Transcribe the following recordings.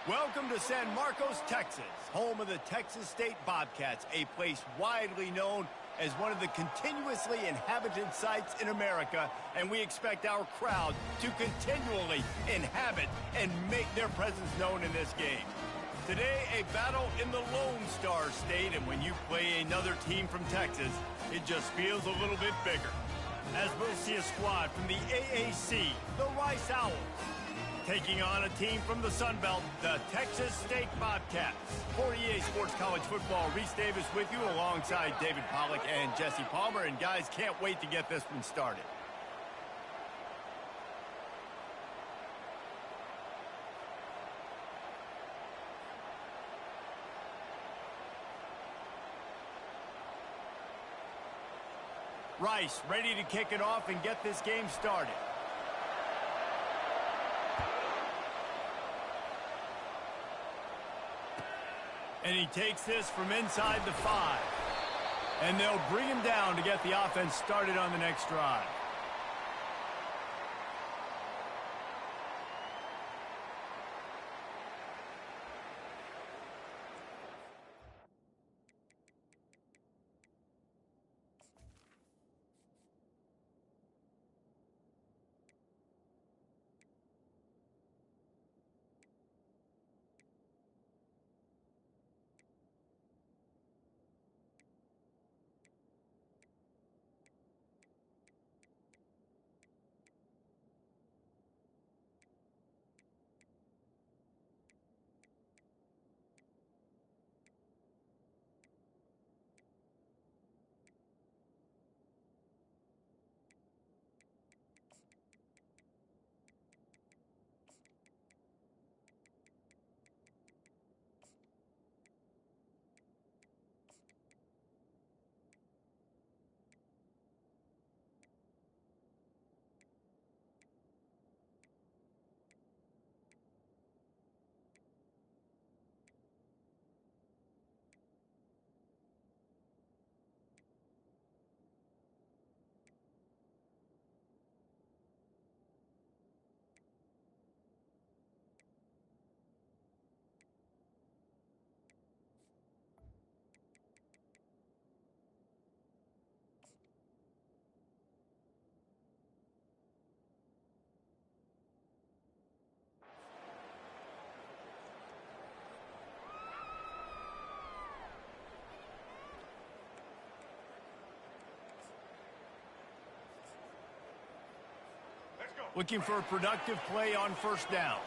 Welcome to San Marcos, Texas, home of the Texas State Bobcats, a place widely known as one of the continuously inhabited sites in America, and we expect our crowd to continually inhabit and make their presence known in this game. Today, a battle in the Lone Star State, and when you play another team from Texas, it just feels a little bit bigger. As we'll see a squad from the AAC, the Rice Owls, taking on a team from the Sun Belt, the Texas State Bobcats. For EA Sports College Football, Reese Davis with you alongside David Pollack and Jesse Palmer. And guys, can't wait to get this one started. Rice ready to kick it off and get this game started. And he takes this from inside the 5. And they'll bring him down to get the offense started on the next drive. Looking for a productive play on first down.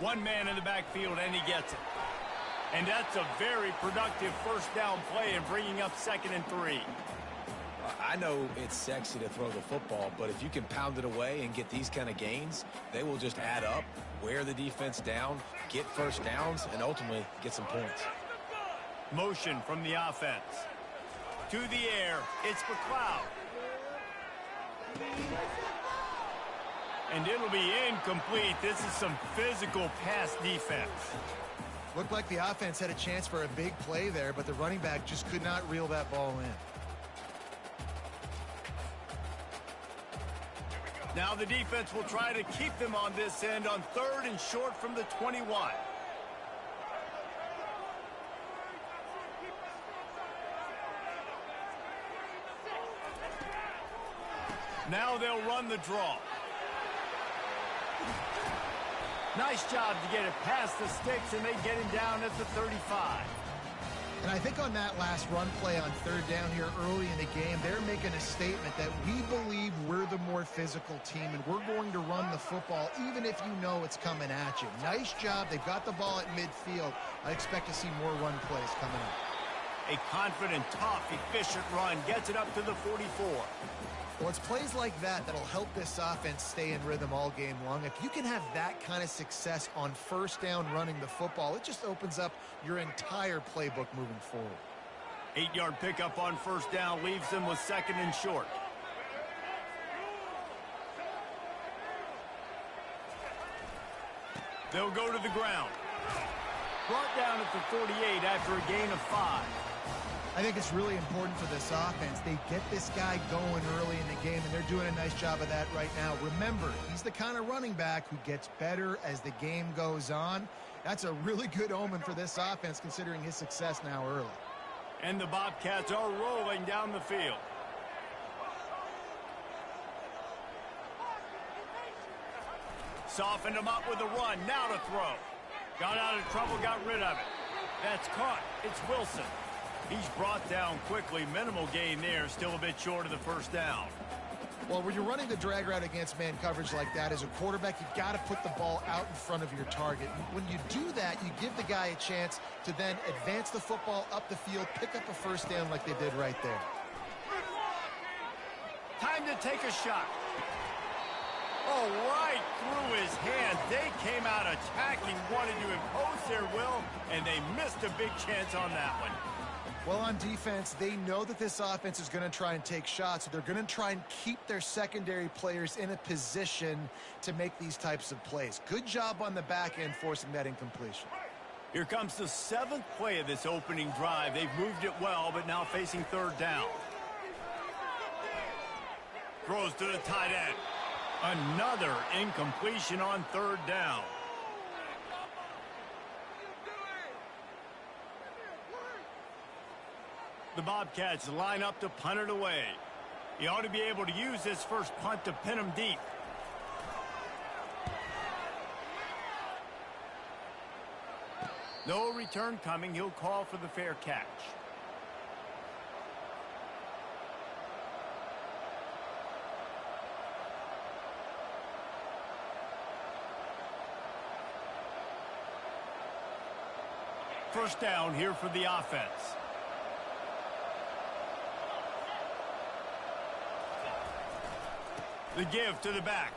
One man in the backfield, and he gets it. And that's a very productive first down play and bringing up 2nd and 3. I know it's sexy to throw the football, but if you can pound it away and get these kind of gains, they will just add up, wear the defense down, get first downs, and ultimately get some points. Motion from the offense. To the air, it's McLeod. And it'll be incomplete. This is some physical pass defense. Looked like the offense had a chance for a big play there, but the running back just could not reel that ball in. Now the defense will try to keep them on this end on 3rd and short from the 21. Now they'll run the draw. Nice job to get it past the sticks, and they get him down at the 35. And I think on that last run play on 3rd down here early in the game, they're making a statement that we believe we're the more physical team, and we're going to run the football even if you know it's coming at you. Nice job. They've got the ball at midfield. I expect to see more run plays coming up. A confident, tough, efficient run gets it up to the 44. Well, it's plays like that that'll help this offense stay in rhythm all game long. If you can have that kind of success on first down running the football, it just opens up your entire playbook moving forward. 8-yard pickup on first down leaves them with 2nd and short. They'll go to the ground. Brought down at the 48 after a gain of 5. I think it's really important for this offense. They get this guy going early in the game, and they're doing a nice job of that right now. Remember, he's the kind of running back who gets better as the game goes on. That's a really good omen for this offense, considering his success now early. And the Bobcats are rolling down the field. Softened him up with a run. Now to throw. Got out of trouble, got rid of it. That's caught. It's Wilson. He's brought down quickly. Minimal gain there. Still a bit short of the first down. Well, when you're running the drag route against man coverage like that, as a quarterback, you've got to put the ball out in front of your target. When you do that, you give the guy a chance to then advance the football up the field, pick up a first down like they did right there. Time to take a shot. Oh, right through his hands. They came out attacking, wanted to impose their will, and they missed a big chance on that one. Well, on defense, they know that this offense is going to try and take shots. So they're going to try and keep their secondary players in a position to make these types of plays. Good job on the back end forcing that incompletion. Here comes the 7th play of this opening drive. They've moved it well, but now facing third down. Throws to the tight end. Another incompletion on third down. The Bobcats line up to punt it away. He ought to be able to use this first punt to pin him deep. No return coming. He'll call for the fair catch. First down here for the offense. The give to the back.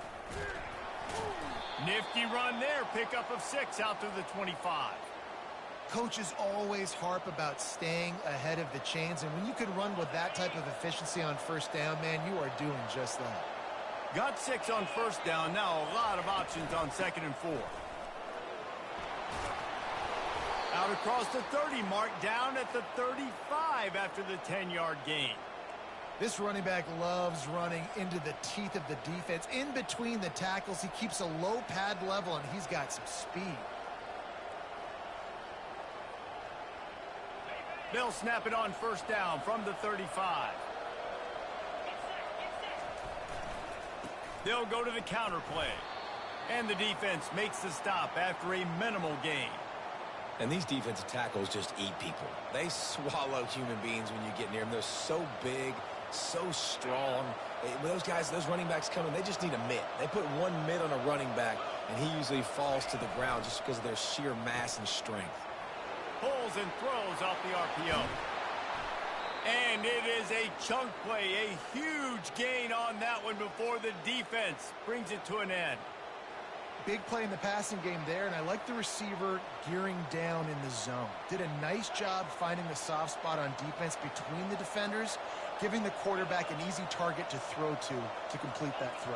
Nifty run there. Pickup of 6 out to the 25. Coaches always harp about staying ahead of the chains, and when you can run with that type of efficiency on first down, man, you are doing just that. Got 6 on first down. Now a lot of options on 2nd and 4. Out across the 30 mark, down at the 35 after the 10-yard gain. This running back loves running into the teeth of the defense. In between the tackles, he keeps a low pad level, and he's got some speed. They'll snap it on first down from the 35. They'll go to the counter play. And the defense makes the stop after a minimal gain. And these defensive tackles just eat people. They swallow human beings when you get near them. They're so big, so strong. When those guys, those running backs come in, they just need a mitt. They put one mitt on a running back, and he usually falls to the ground just because of their sheer mass and strength. Pulls and throws off the RPO. And it is a chunk play, a huge gain on that one before the defense brings it to an end. Big play in the passing game there, and I like the receiver gearing down in the zone. Did a nice job finding the soft spot on defense between the defenders, giving the quarterback an easy target to throw to complete that throw.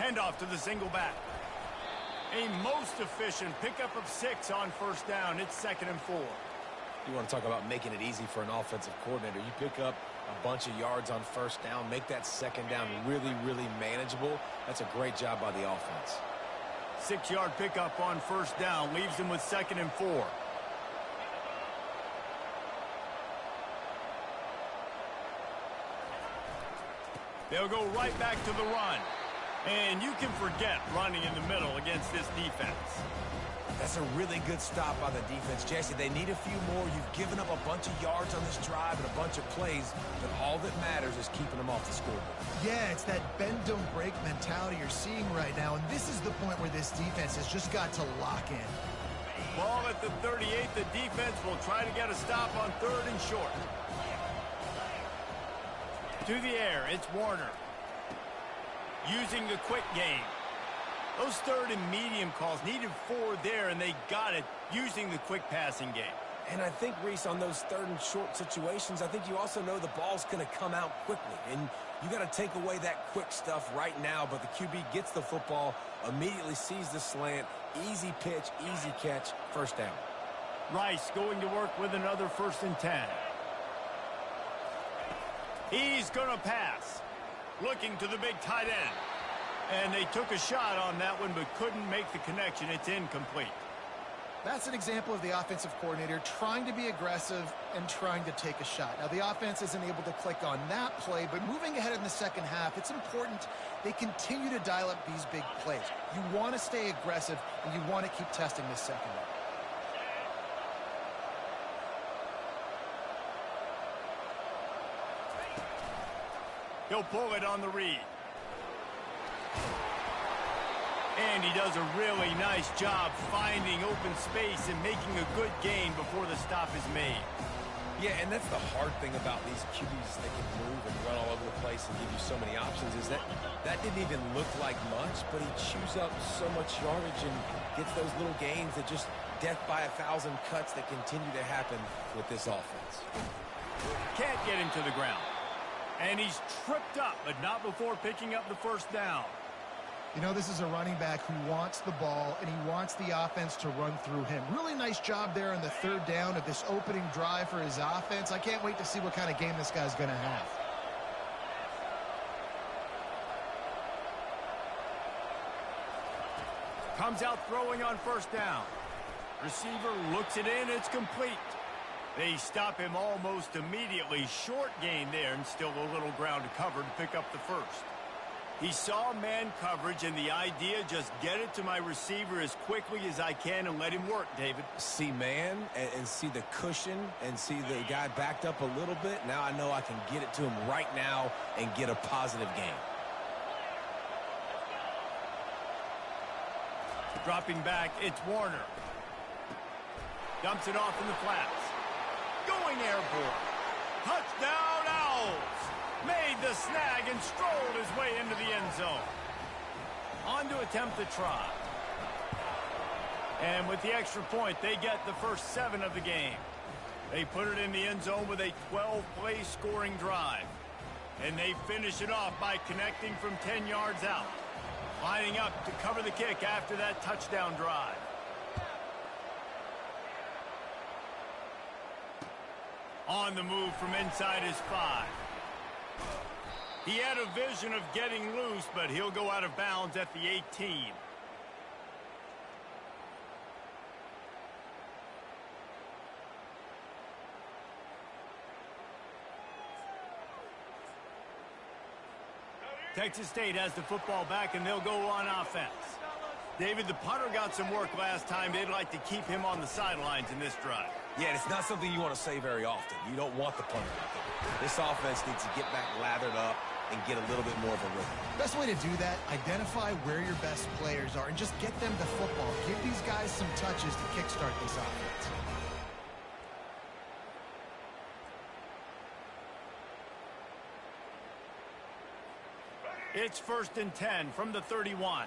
Handoff to the single back. A most efficient pickup of 6 on first down. It's 2nd and 4. You want to talk about making it easy for an offensive coordinator. You pick up a bunch of yards on first down, make that second down really, really manageable. That's a great job by the offense. 6-yard pickup on first down leaves them with 2nd and 4. They'll go right back to the run. And you can forget running in the middle against this defense. That's a really good stop by the defense. Jesse, they need a few more. You've given up a bunch of yards on this drive and a bunch of plays, but all that matters is keeping them off the scoreboard. Yeah, it's that bend, don't break mentality you're seeing right now, and this is the point where this defense has just got to lock in. Ball at the 38. The defense will try to get a stop on 3rd and short. To the air, it's Warner. Using the quick game. Those 3rd and medium calls needed 4 there, and they got it using the quick passing game. And I think, Reese, on those third and short situations, I think you also know the ball's going to come out quickly. And you got to take away that quick stuff right now. But the QB gets the football, immediately sees the slant, easy pitch, easy catch, first down. Rice going to work with another 1st and 10. He's going to pass. Looking to the big tight end. And they took a shot on that one but couldn't make the connection. It's incomplete. That's an example of the offensive coordinator trying to be aggressive and trying to take a shot. Now, the offense isn't able to click on that play, but moving ahead in the second half, it's important they continue to dial up these big plays. You want to stay aggressive, and you want to keep testing this secondary. He'll pull it on the read. And he does a really nice job finding open space and making a good gain before the stop is made. Yeah, and that's the hard thing about these QBs. They can move and run all over the place and give you so many options, is that didn't even look like much, but he chews up so much yardage and gets those little gains that just death by 1,000 cuts that continue to happen with this offense. Can't get him to the ground. And he's tripped up, but not before picking up the first down. You know, this is a running back who wants the ball, and he wants the offense to run through him. Really nice job there on the 3rd down of this opening drive for his offense. I can't wait to see what kind of game this guy's going to have. Comes out throwing on 1st down. Receiver looks it in, it's complete. They stop him almost immediately. Short gain there, and still a little ground to cover to pick up the first. He saw man coverage, and the idea, just get it to my receiver as quickly as I can and let him work, David. See man and see the cushion and see the guy backed up a little bit. Now I know I can get it to him right now and get a positive gain. Dropping back, it's Warner. Dumps it off in the flats. Going airborne. Touchdown, Owls! Made the snag and strolled his way into the end zone. On to attempt the try. And with the extra point, they get the first 7 of the game. They put it in the end zone with a 12-play scoring drive. And they finish it off by connecting from 10 yards out. Lining up to cover the kick after that touchdown drive. On the move from inside his 5. He had a vision of getting loose, but he'll go out of bounds at the 18. Texas State has the football back, and they'll go on offense. David, the punter got some work last time. They'd like to keep him on the sidelines in this drive. Yeah, it's not something you want to say very often. You don't want the punter out there. This offense needs to get back lathered up and get a little bit more of a rhythm. Best way to do that, identify where your best players are and just get them the football. Give these guys some touches to kickstart this offense. It's 1st and 10 from the 31.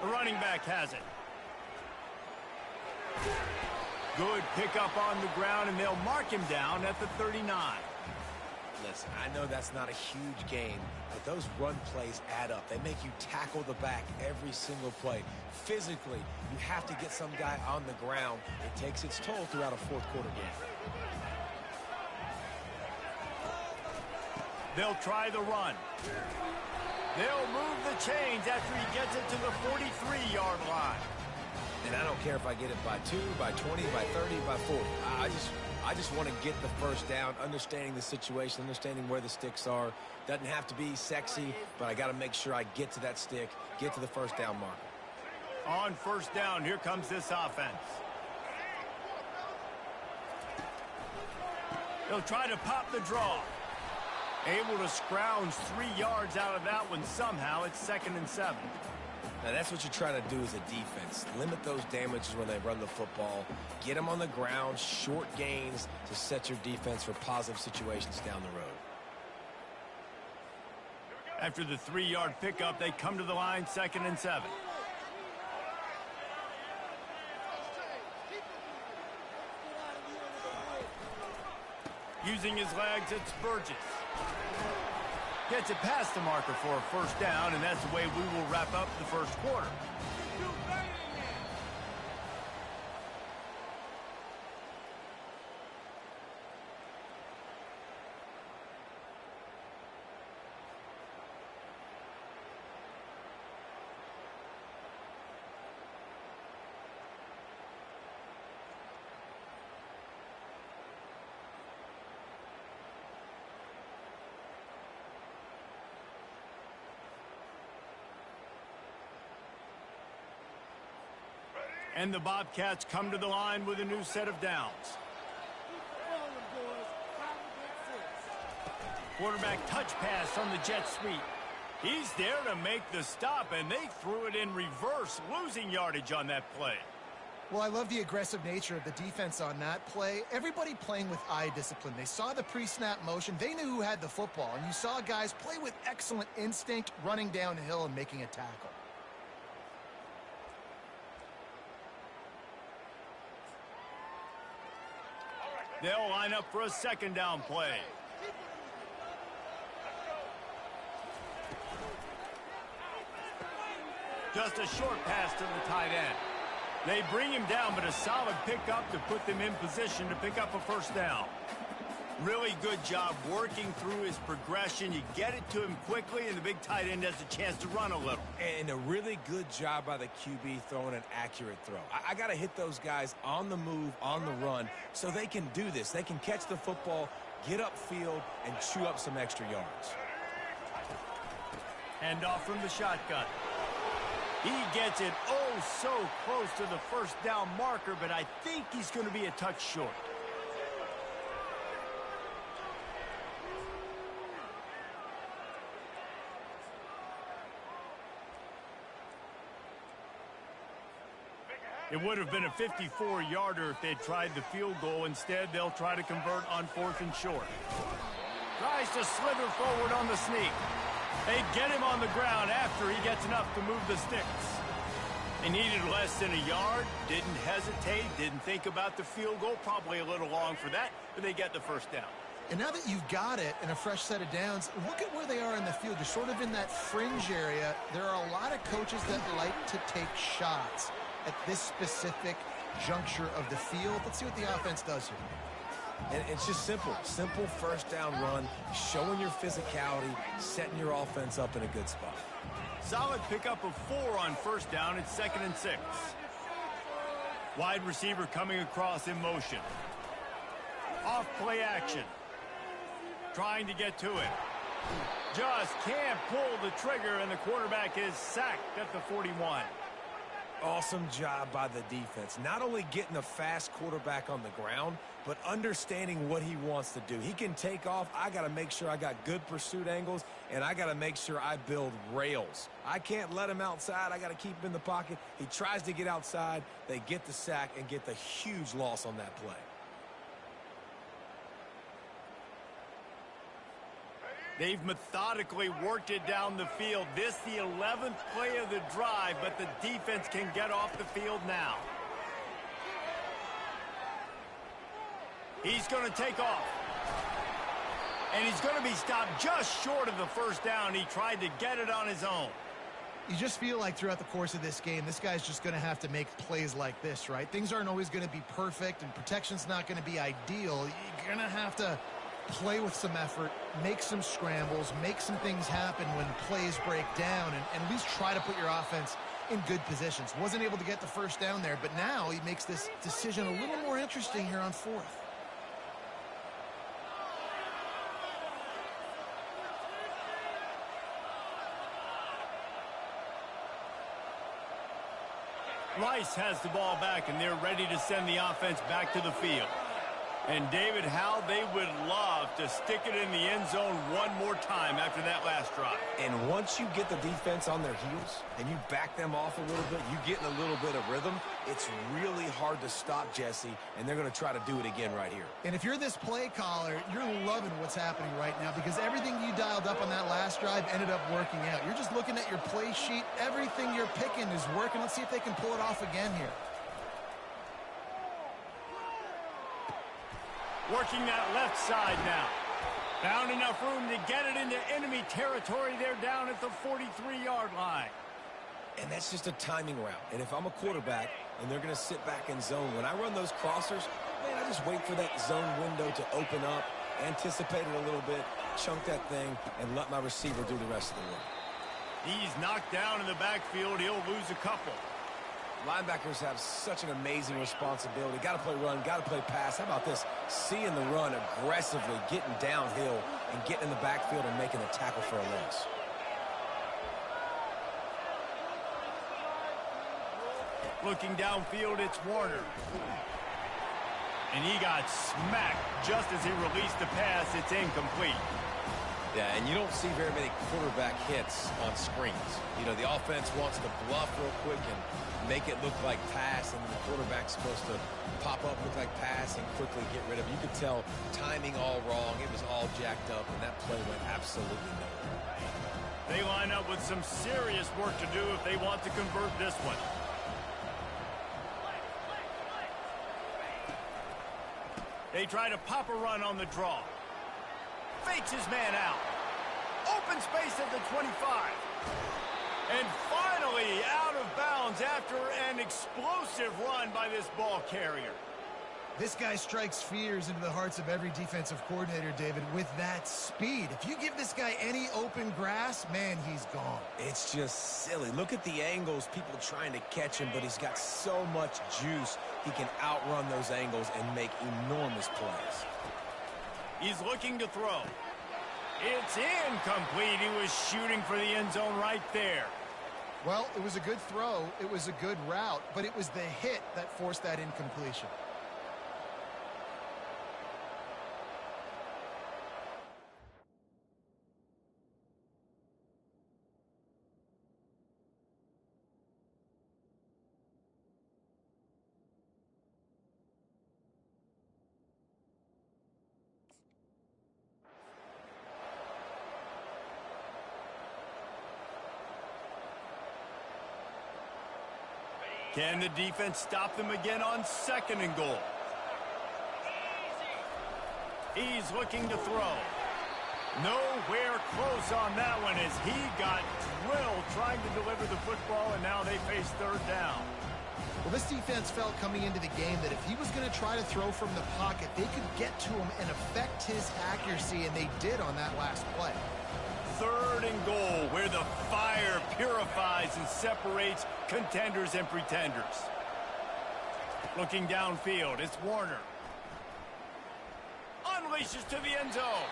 The running back has it. Good pickup on the ground, and they'll mark him down at the 39. Listen, I know that's not a huge gain, but those run plays add up. They make you tackle the back every single play. Physically, you have to get some guy on the ground. It takes its toll throughout a 4th quarter game. They'll try the run. They'll move the chains after he gets it to the 43-yard line. And I don't care if I get it by 2, by 20, by 30, by 40. I just want to get the first down, understanding the situation, understanding where the sticks are. Doesn't have to be sexy, but I got to make sure I get to that stick, get to the first down marker. On 1st down, here comes this offense. They'll try to pop the draw. Able to scrounge 3 yards out of that one somehow. It's 2nd and 7. Now, that's what you're trying to do as a defense. Limit those damages when they run the football. Get them on the ground, short gains to set your defense for positive situations down the road. After the 3-yard pickup, they come to the line, 2nd and 7. Using his legs, it's Burgess. Gets it past the marker for a first down, and that's the way we will wrap up the first quarter. And the Bobcats come to the line with a new set of downs. Quarterback touch pass on the jet sweep. He's there to make the stop, and they threw it in reverse, losing yardage on that play. Well, I love the aggressive nature of the defense on that play. Everybody playing with eye discipline. They saw the pre-snap motion. They knew who had the football, and you saw guys play with excellent instinct, running downhill and making a tackle. They'll line up for a 2nd down play. Just a short pass to the tight end. They bring him down, but a solid pickup to put them in position to pick up a first down. Really good job working through his progression. You get it to him quickly, and the big tight end has a chance to run a little. And a really good job by the QB throwing an accurate throw. I got to hit those guys on the move, on the run, so they can do this. They can catch the football, get upfield, and chew up some extra yards. Hand off from the shotgun. He gets it so close to the first down marker, but I think he's going to be a touch short. It would have been a 54-yarder if they'd tried the field goal. Instead, they'll try to convert on 4th and short. Tries to slither forward on the sneak. They get him on the ground after he gets enough to move the sticks. They needed less than a yard, didn't hesitate, didn't think about the field goal. Probably a little long for that, but they get the first down. And now that you've got it and a fresh set of downs, look at where they are in the field. You're sort of in that fringe area. There are a lot of coaches that like to take shots at this specific juncture of the field. Let's see what the offense does here. And it's just simple first down run, showing your physicality, setting your offense up in a good spot. Solid pickup of 4 on first down. It's 2nd and 6. Wide receiver coming across in motion. Off play action. Trying to get to it. Just can't pull the trigger, and the quarterback is sacked at the 41. Awesome job by the defense. Not only getting a fast quarterback on the ground, but understanding what he wants to do. He can take off. I got to make sure I got good pursuit angles, and I got to make sure I build rails. I can't let him outside. I got to keep him in the pocket. He tries to get outside. They get the sack and get the huge loss on that play. They've methodically worked it down the field. This the 11th play of the drive, but the defense can get off the field now. He's going to take off. And he's going to be stopped just short of the first down. He tried to get it on his own. You just feel like throughout the course of this game, this guy's just going to have to make plays like this, right? Things aren't always going to be perfect, and protection's not going to be ideal. You're going to have to play with some effort, make some scrambles, make some things happen when plays break down, and at least try to put your offense in good positions. Wasn't able to get the first down there, but now he makes this decision a little more interesting here on 4th. Rice has the ball back, and they're ready to send the offense back to the field. And David, how they would love to stick it in the end zone one more time after that last drive. And once you get the defense on their heels and you back them off a little bit, you get in a little bit of rhythm, it's really hard to stop, Jesse, and they're going to try to do it again right here. And if you're this play caller, you're loving what's happening right now because everything you dialed up on that last drive ended up working out. You're just looking at your play sheet. Everything you're picking is working. Let's see if they can pull it off again here. Working that left side now. Found enough room to get it into enemy territory. They're down at the 43-yard line. And that's just a timing route. And if I'm a quarterback and they're going to sit back in zone, when I run those crossers, man, I just wait for that zone window to open up, anticipate it a little bit, chunk that thing, and let my receiver do the rest of the work. He's knocked down in the backfield. He'll lose a couple. Linebackers have such an amazing responsibility. Got to play run, got to play pass. How about this? Seeing the run aggressively, getting downhill, and getting in the backfield and making a tackle for a loss. Looking downfield, it's Warner. And he got smacked just as he released the pass. It's incomplete. Yeah, and you don't see very many quarterback hits on screens. You know, the offense wants to bluff real quick and make it look like pass, and the quarterback's supposed to pop up, look like pass, and quickly get rid of it. You could tell timing all wrong. It was all jacked up, and that play went absolutely nowhere. They line up with some serious work to do if they want to convert this one. They try to pop a run on the draw. Fakes his man out. Open space at the 25. And finally out of bounds after an explosive run by this ball carrier. This guy strikes fears into the hearts of every defensive coordinator, David, with that speed. If you give this guy any open grass, man, he's gone. It's just silly. Look at the angles, people trying to catch him, but he's got so much juice. He can outrun those angles and make enormous plays. He's looking to throw. It's incomplete. He was shooting for the end zone right there. Well, it was a good throw. It was a good route, but it was the hit that forced that incompletion. Can the defense stop them again on 2nd and goal? He's looking to throw. Nowhere close on that one as he got drilled trying to deliver the football, and now they face 3rd down. Well, this defense felt coming into the game that if he was going to try to throw from the pocket, they could get to him and affect his accuracy, and they did on that last play. 3rd and goal, where the fire purifies and separates contenders and pretenders. Looking downfield, it's Warner. Unleashes to the end zone.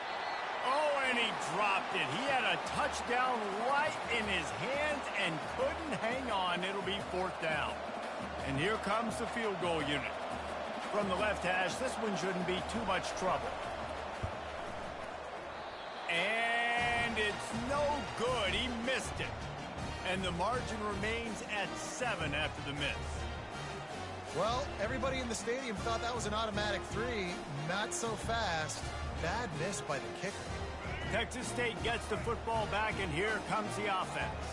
Oh, and he dropped it. He had a touchdown right in his hands and couldn't hang on. It'll be 4th down. And here comes the field goal unit. From the left hash, this one shouldn't be too much trouble. And it's no good. He missed it. And the margin remains at 7 after the miss. Well, everybody in the stadium thought that was an automatic 3. Not so fast. Bad miss by the kicker. Texas State gets the football back, and here comes the offense.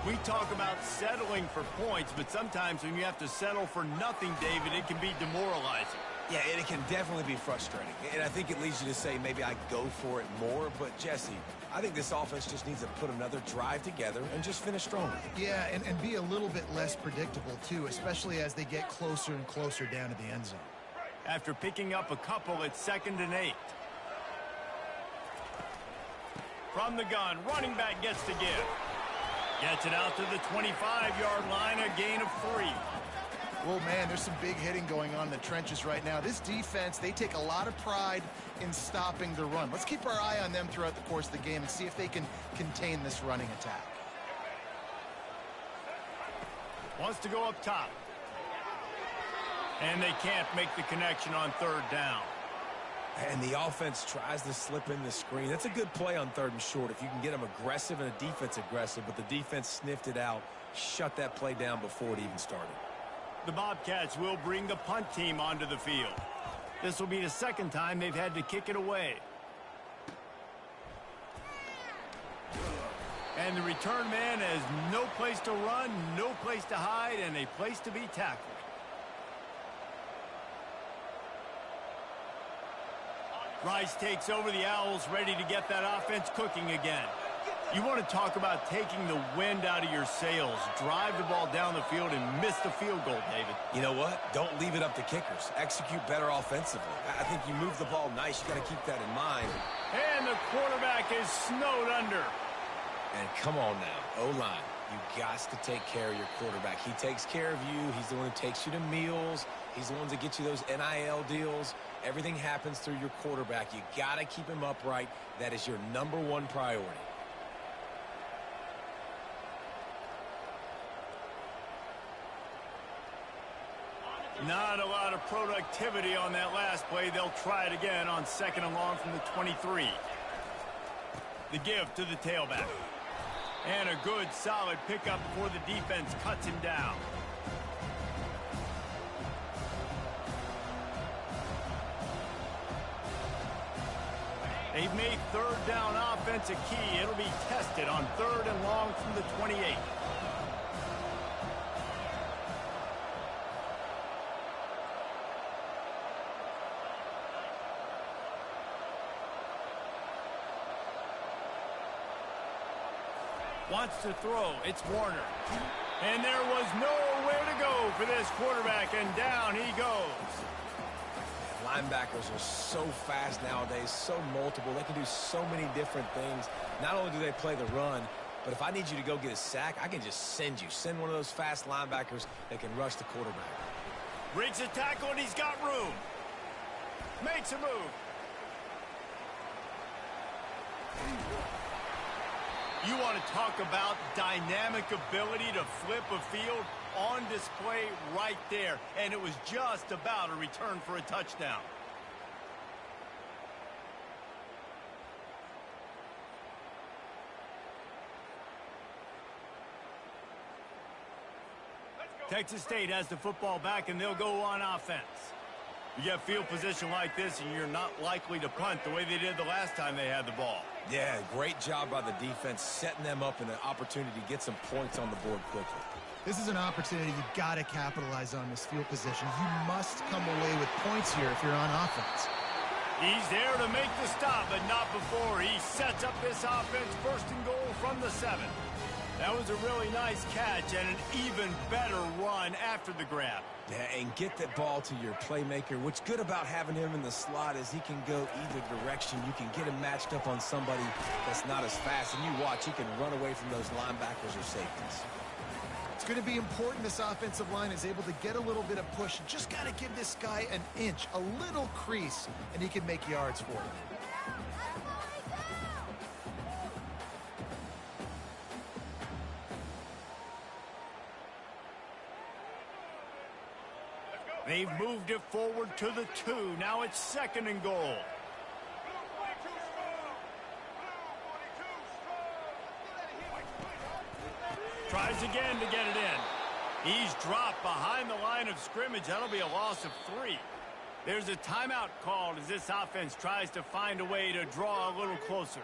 We talk about settling for points, but sometimes when you have to settle for nothing, David, it can be demoralizing. Yeah, and it can definitely be frustrating. And I think it leads you to say maybe I go for it more. But, Jesse, I think this offense just needs to put another drive together and just finish stronger. Yeah, and be a little bit less predictable, too, especially as they get closer and closer down to the end zone. After picking up a couple, it's 2nd and 8. From the gun, running back gets to give. Gets it out to the 25-yard line, a gain of 3. Well, man, there's some big hitting going on in the trenches right now. This defense, they take a lot of pride in stopping the run. Let's keep our eye on them throughout the course of the game and see if they can contain this running attack. Wants to go up top. And they can't make the connection on 3rd down. And the offense tries to slip in the screen. That's a good play on 3rd and short if you can get them aggressive and a defense aggressive, but the defense sniffed it out, shut that play down before it even started. The Bobcats will bring the punt team onto the field. This will be the 2nd time they've had to kick it away. And the return man has no place to run, no place to hide, and a place to be tackled. Rice takes over the Owls, ready to get that offense cooking again. You want to talk about taking the wind out of your sails. Drive the ball down the field and miss the field goal, David. You know what? Don't leave it up to kickers. Execute better offensively. I think you move the ball nice. You got to keep that in mind. And the quarterback is snowed under. And come on now, O-line. You got to take care of your quarterback. He takes care of you. He's the one who takes you to meals. He's the one that gets you those NIL deals. Everything happens through your quarterback. You got to keep him upright. That is your #1 priority. Not a lot of productivity on that last play. They'll try it again on 2nd and long from the 23. The give to the tailback. And a good, solid pickup before the defense cuts him down. They've made 3rd down offense a key. It'll be tested on 3rd and long from the 28. Wants to throw. It's Warner. And there was nowhere to go for this quarterback, and down he goes. Linebackers are so fast nowadays, so multiple. They can do so many different things. Not only do they play the run, but if I need you to go get a sack, I can just send you. Send one of those fast linebackers that can rush the quarterback. Breaks a tackle, and he's got room. Makes a move. You want to talk about dynamic ability to flip a field? On display right there, and it was just about a return for a touchdown. Texas State has the football back, and they'll go on offense. You get field position like this, and you're not likely to punt the way they did the last time they had the ball. Yeah, great job by the defense, setting them up in an opportunity to get some points on the board quickly. This is an opportunity you've got to capitalize on this field position. You must come away with points here if you're on offense. He's there to make the stop, but not before. He sets up this offense 1st and goal from the 7. That was a really nice catch and an even better run after the grab. Yeah, and get that ball to your playmaker. What's good about having him in the slot is he can go either direction. You can get him matched up on somebody that's not as fast, and you watch, he can run away from those linebackers or safeties. It's going to be important this offensive line is able to get a little bit of push. Just got to give this guy an inch, a little crease, and he can make yards for it. They've moved it forward to the 2. Now it's 2nd and goal. Tries again to get it in. He's dropped behind the line of scrimmage. That'll be a loss of 3. There's a timeout called as this offense tries to find a way to draw a little closer.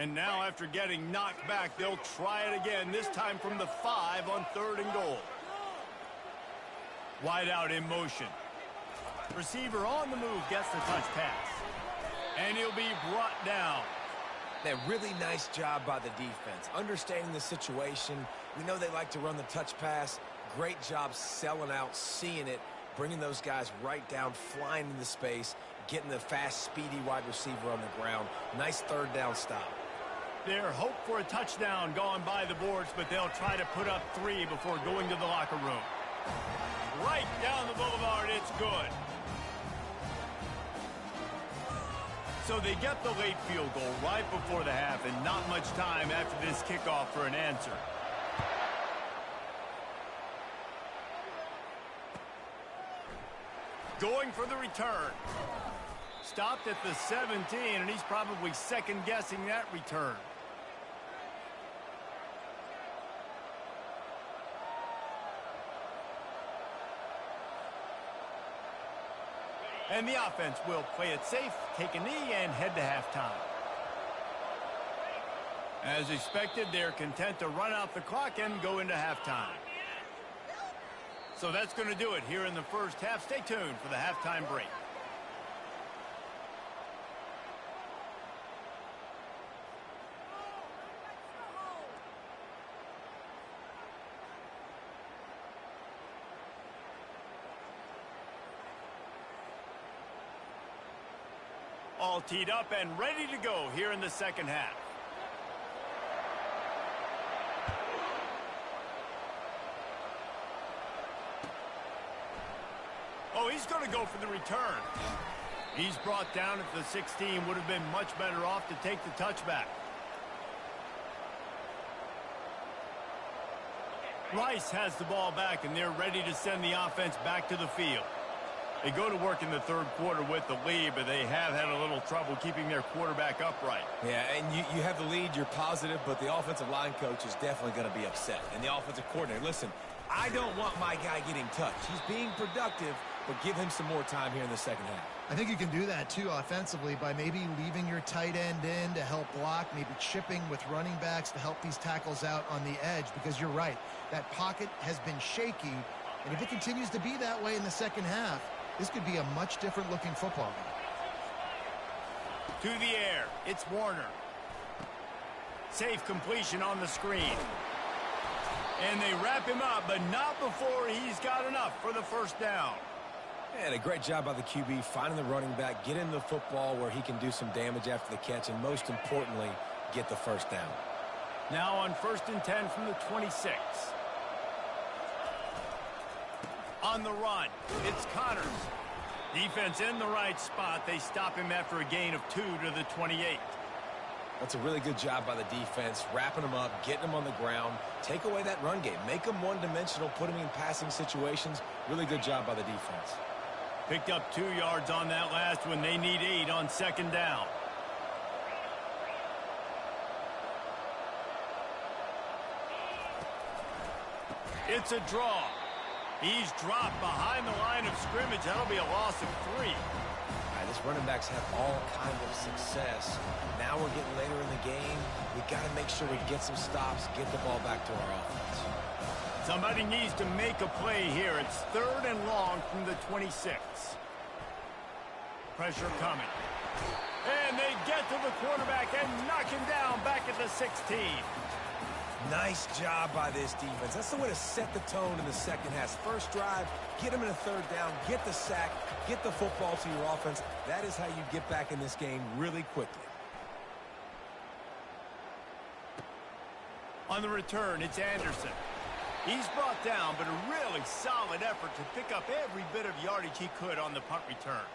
And now after getting knocked back, they'll try it again, this time from the 5 on 3rd and goal. Wide out in motion. Receiver on the move gets the touch pass. And he'll be brought down. A really nice job by the defense. Understanding the situation. We know they like to run the touch pass. Great job selling out, seeing it, bringing those guys right down, flying into space, getting the fast, speedy wide receiver on the ground. Nice 3rd down stop. Their hope for a touchdown gone by the boards, but they'll try to put up 3 before going to the locker room. Right down the boulevard, it's good. So they get the late field goal right before the half, and not much time after this kickoff for an answer. Going for the return. Stopped at the 17, and he's probably second-guessing that return. And the offense will play it safe, take a knee, and head to halftime. As expected, they're content to run out the clock and go into halftime. So that's going to do it here in the first half. Stay tuned for the halftime break. All teed up and ready to go here in the second half. Oh, he's going to go for the return. He's brought down at the 16. Would have been much better off to take the touchback. Rice has the ball back, and they're ready to send the offense back to the field. They go to work in the third quarter with the lead, but they have had a little trouble keeping their quarterback upright. Yeah, and you have the lead, you're positive, but the offensive line coach is definitely going to be upset. And the offensive coordinator, listen, I don't want my guy getting touched. He's being productive, but give him some more time here in the second half. I think you can do that, too, offensively, by maybe leaving your tight end in to help block, maybe chipping with running backs to help these tackles out on the edge, because you're right. That pocket has been shaky, and if it continues to be that way in the second half, this could be a much different looking football game. To the air, it's Warner. Safe completion on the screen. And they wrap him up, but not before he's got enough for the first down. And a great job by the QB finding the running back, getting the football where he can do some damage after the catch, and most importantly, get the first down. Now on 1st and 10 from the 26. On the run, it's Connors. Defense in the right spot. They stop him after a gain of 2 to the 28. That's a really good job by the defense, wrapping them up, getting them on the ground. Take away that run game. Make them one-dimensional, put them in passing situations. Really good job by the defense. Picked up 2 yards on that last one. They need 8 on 2nd down. It's a draw. He's dropped behind the line of scrimmage. That'll be a loss of 3. This running backs have all kinds of success. Now we're getting later in the game. We got to make sure we get some stops, get the ball back to our offense. Somebody needs to make a play here. It's 3rd and long from the 26. Pressure coming. And they get to the quarterback and knock him down back at the 16. Nice job by this defense. That's the way to set the tone in the second half. First drive, get them in a 3rd down, get the sack, get the football to your offense. That is how you get back in this game really quickly. On the return, it's Anderson. He's brought down, but a really solid effort to pick up every bit of yardage he could on the punt return.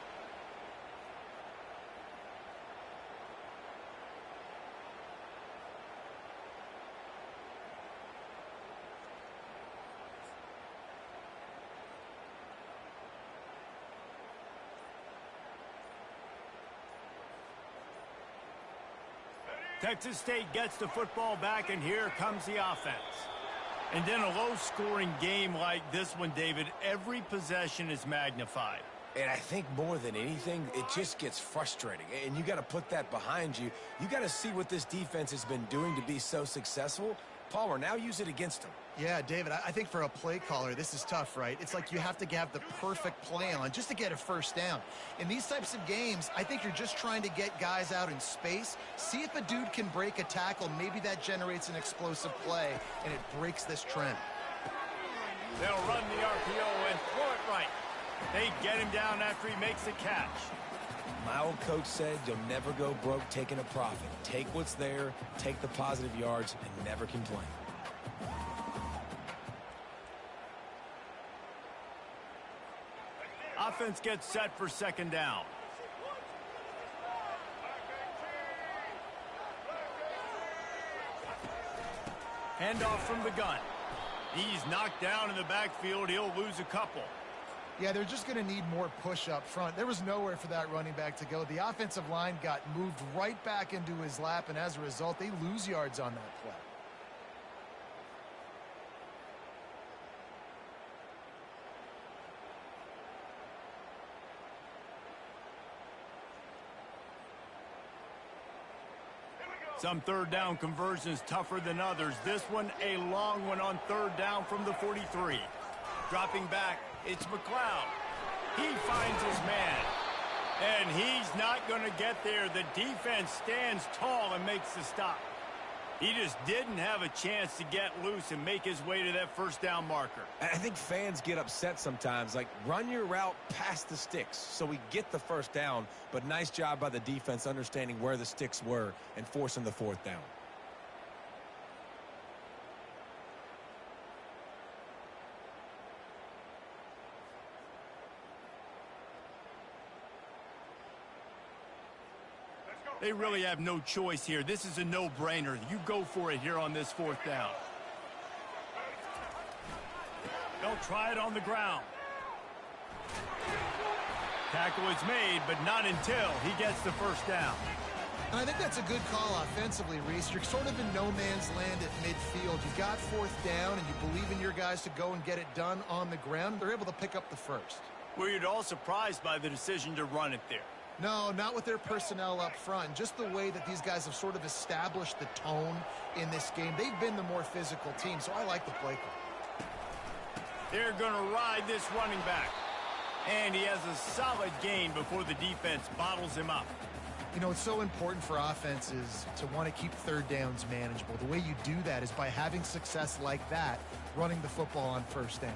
Texas State gets the football back, and here comes the offense. And in a low-scoring game like this one, David, every possession is magnified. And I think more than anything, it just gets frustrating. And you got to put that behind you. You got to see what this defense has been doing to be so successful. Palmer, now use it against them. Yeah, David, I think for a play caller, this is tough, right? It's like you have to have the perfect play on just to get a first down. In these types of games, I think you're just trying to get guys out in space, see if a dude can break a tackle. Maybe that generates an explosive play, and it breaks this trend. They'll run the RPO and throw it right. They get him down after he makes the catch. My old coach said you'll never go broke taking a profit. Take what's there, take the positive yards, and never complain. Offense gets set for second down. Handoff from the gun. He's knocked down in the backfield. He'll lose a couple. Yeah, they're just going to need more push up front. There was nowhere for that running back to go. The offensive line got moved right back into his lap, and as a result, they lose yards on that play. Some third down conversions tougher than others. This one a long one on third down from the 43. Dropping back, it's McLeod. He finds his man. And he's not going to get there. The defense stands tall and makes the stop. He just didn't have a chance to get loose and make his way to that first down marker. I think fans get upset sometimes. Like, run your route past the sticks so we get the first down. But nice job by the defense understanding where the sticks were and forcing the fourth down. They really have no choice here. This is a no-brainer. You go for it here on this fourth down. They'll try it on the ground. Tackle is made, but not until he gets the first down. And I think that's a good call offensively, Reese. You're sort of in no man's land at midfield. You got fourth down, and you believe in your guys to go and get it done on the ground. They're able to pick up the first. Were you at all surprised by the decision to run it there? No, not with their personnel up front. Just the way that these guys have sort of established the tone in this game. They've been the more physical team, so I like the play call. They're going to ride this running back. And he has a solid gain before the defense bottles him up. You know, it's so important for offenses to want to keep third downs manageable. The way you do that is by having success like that, running the football on first down.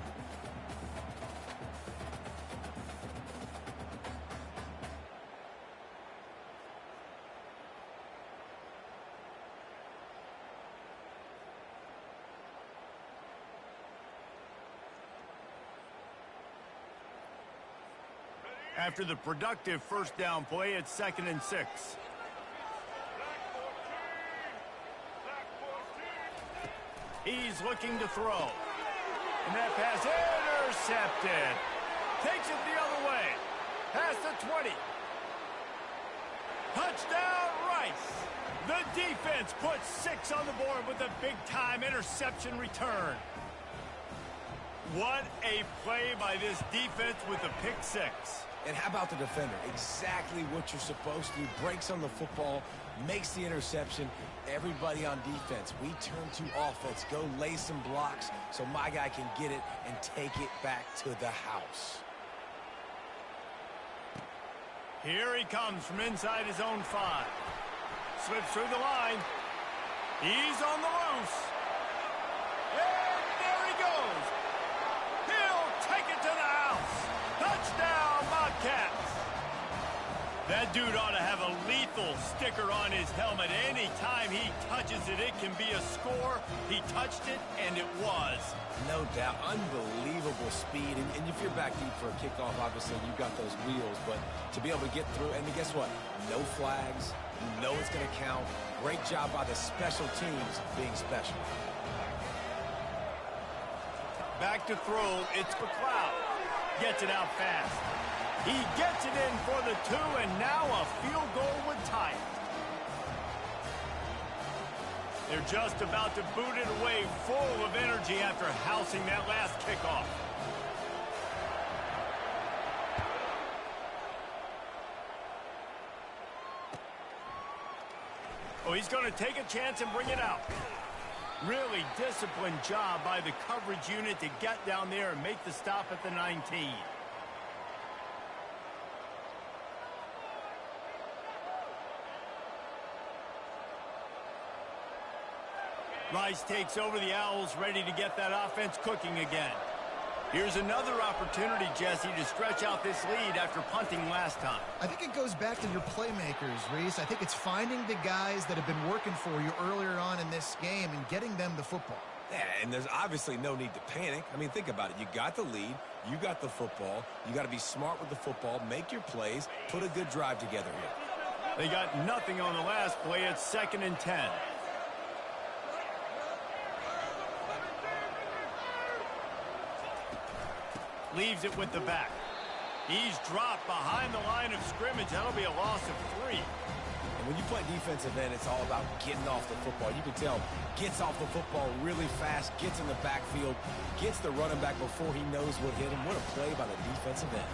After the productive first down play, it's 2nd and 6. He's looking to throw. And that pass intercepted. Takes it the other way. Past the 20. Touchdown, Rice. The defense puts 6 on the board with a big-time interception return. What a play by this defense with a pick 6. And how about the defender? Exactly what you're supposed to do. Breaks on the football, makes the interception. Everybody on defense, we turn to offense. Go lay some blocks so my guy can get it and take it back to the house. Here he comes from inside his own 5. Slips through the line. He's on the loose. And there he goes. He'll take it to the house. Touchdown, Bobcats. That dude ought to have a lethal sticker on his helmet. Anytime he touches it, it can be a score. He touched it, and it was. No doubt. Unbelievable speed. And if you're back deep for a kickoff, obviously you've got those wheels. But to be able to get through, and guess what? No flags. You know it's going to count. Great job by the special teams being special. Back to throw. It's McLeod. Gets it out fast. He gets it in for the 2, and now a field goal would tie it. They're just about to boot it away, full of energy after housing that last kickoff. Oh, he's going to take a chance and bring it out. Really disciplined job by the coverage unit to get down there and make the stop at the 19. Rice takes over the Owls, ready to get that offense cooking again. Here's another opportunity, Jesse, to stretch out this lead after punting last time. I think it goes back to your playmakers, Reese. I think it's finding the guys that have been working for you earlier on in this game and getting them the football. Yeah, and there's obviously no need to panic. I mean, think about it. You got the lead. You got the football. You got to be smart with the football, make your plays, put a good drive together here. They got nothing on the last play. It's 2nd and 10. Leaves it with the back. He's dropped behind the line of scrimmage. That'll be a loss of 3. And when you play defensive end, it's all about getting off the football. You can tell, gets off the football really fast, gets in the backfield, gets the running back before he knows what hit him. What a play by the defensive end.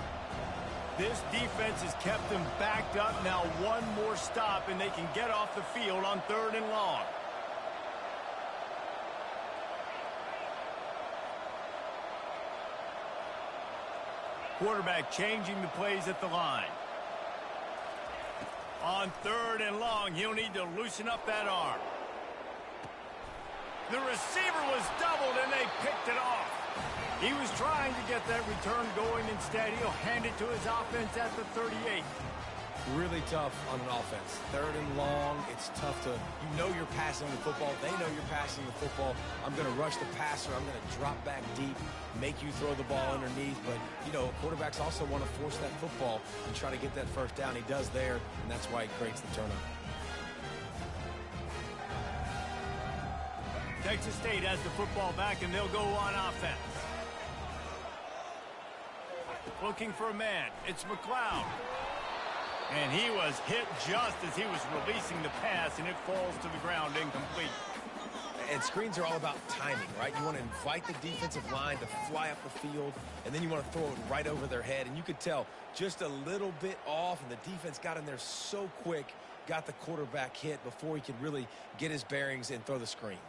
This defense has kept them backed up. Now one more stop, and they can get off the field on 3rd and long. Quarterback changing the plays at the line. On 3rd and long, he'll need to loosen up that arm. The receiver was doubled, and they picked it off. He was trying to get that return going. Instead, he'll hand it to his offense at the 38. Really tough on an offense. 3rd and long, it's tough to, you know you're passing the football. They know you're passing the football. I'm going to rush the passer. I'm going to drop back deep, make you throw the ball underneath. But, you know, quarterbacks also want to force that football and try to get that first down. He does there, and that's why he creates the turnover. Texas State has the football back, and they'll go on offense. Looking for a man. It's McLeod. And he was hit just as he was releasing the pass, and it falls to the ground incomplete. And screens are all about timing, right? You want to invite the defensive line to fly up the field, and then you want to throw it right over their head. And you could tell just a little bit off, and the defense got in there so quick, got the quarterback hit before he could really get his bearings and throw the screen.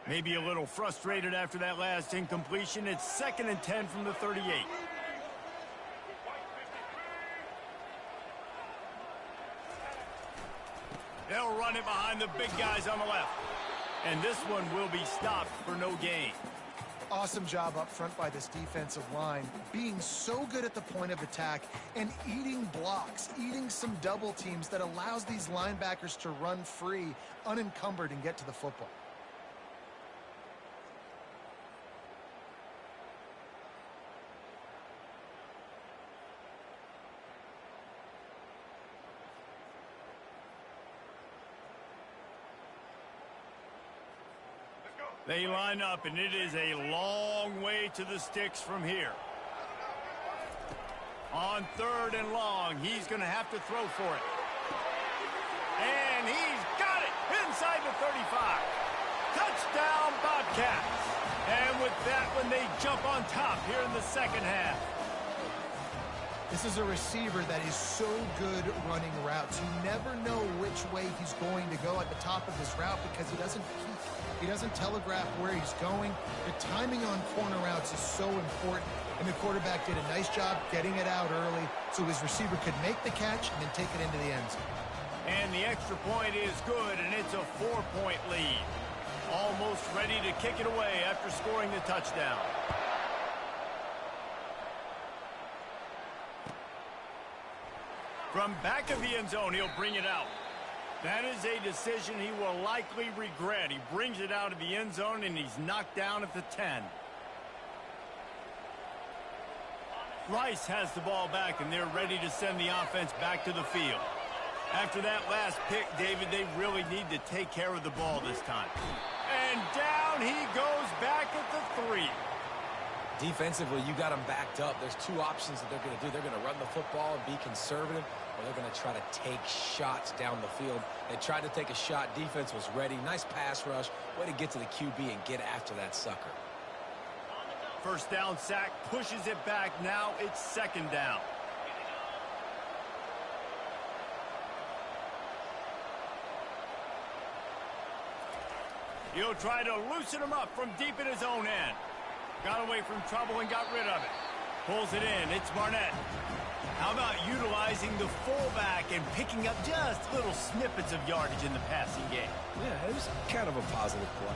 Maybe a little frustrated after that last incompletion. It's 2nd and 10 from the 38. They'll run it behind the big guys on the left. And this one will be stopped for no gain. Awesome job up front by this defensive line, being so good at the point of attack and eating blocks, eating some double teams that allows these linebackers to run free, unencumbered, and get to the football. They line up, and it is a long way to the sticks from here. On 3rd and long, he's going to have to throw for it. And he's got it inside the 35. Touchdown, Bobcats. And with that one, they jump on top here in the 2nd half. This is a receiver that is so good running routes. You never know which way he's going to go at the top of his route because he doesn't peek. He doesn't telegraph where he's going. The timing on corner routes is so important, and the quarterback did a nice job getting it out early so his receiver could make the catch and then take it into the end zone. And the extra point is good, and it's a 4-point lead. Almost ready to kick it away after scoring the touchdown. From back of the end zone, he'll bring it out. That is a decision he will likely regret. He brings it out of the end zone, and he's knocked down at the 10. Rice has the ball back, and they're ready to send the offense back to the field. After that last pick, David, they really need to take care of the ball this time. And down he goes back at the 3. Defensively, you got them backed up. There's two options that they're going to do. They're going to run the football and be conservative, or they're going to try to take shots down the field. They tried to take a shot. Defense was ready. Nice pass rush. Way to get to the QB and get after that sucker. First down sack, pushes it back. Now it's 2nd down. He'll try to loosen him up from deep in his own end. Got away from trouble and got rid of it. Pulls it in. It's Barnett. How about utilizing the fullback and picking up just little snippets of yardage in the passing game? Yeah, it was kind of a positive play.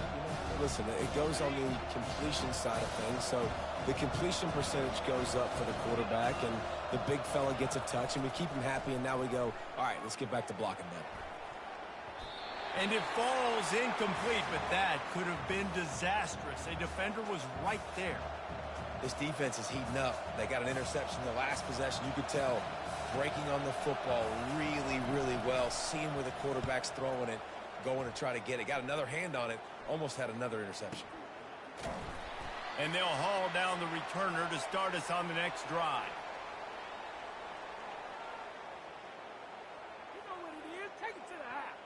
Listen, it goes on the completion side of things, so the completion percentage goes up for the quarterback, and the big fella gets a touch, and we keep him happy, and now we go, all right, let's get back to blocking them. And it falls incomplete, but that could have been disastrous. A defender was right there. This defense is heating up. They got an interception in the last possession. You could tell breaking on the football really, really well, seeing where the quarterback's throwing it, going to try to get it. Got another hand on it, almost had another interception. And they'll haul down the returner to start us on the next drive. You know what it is. Take it to the house.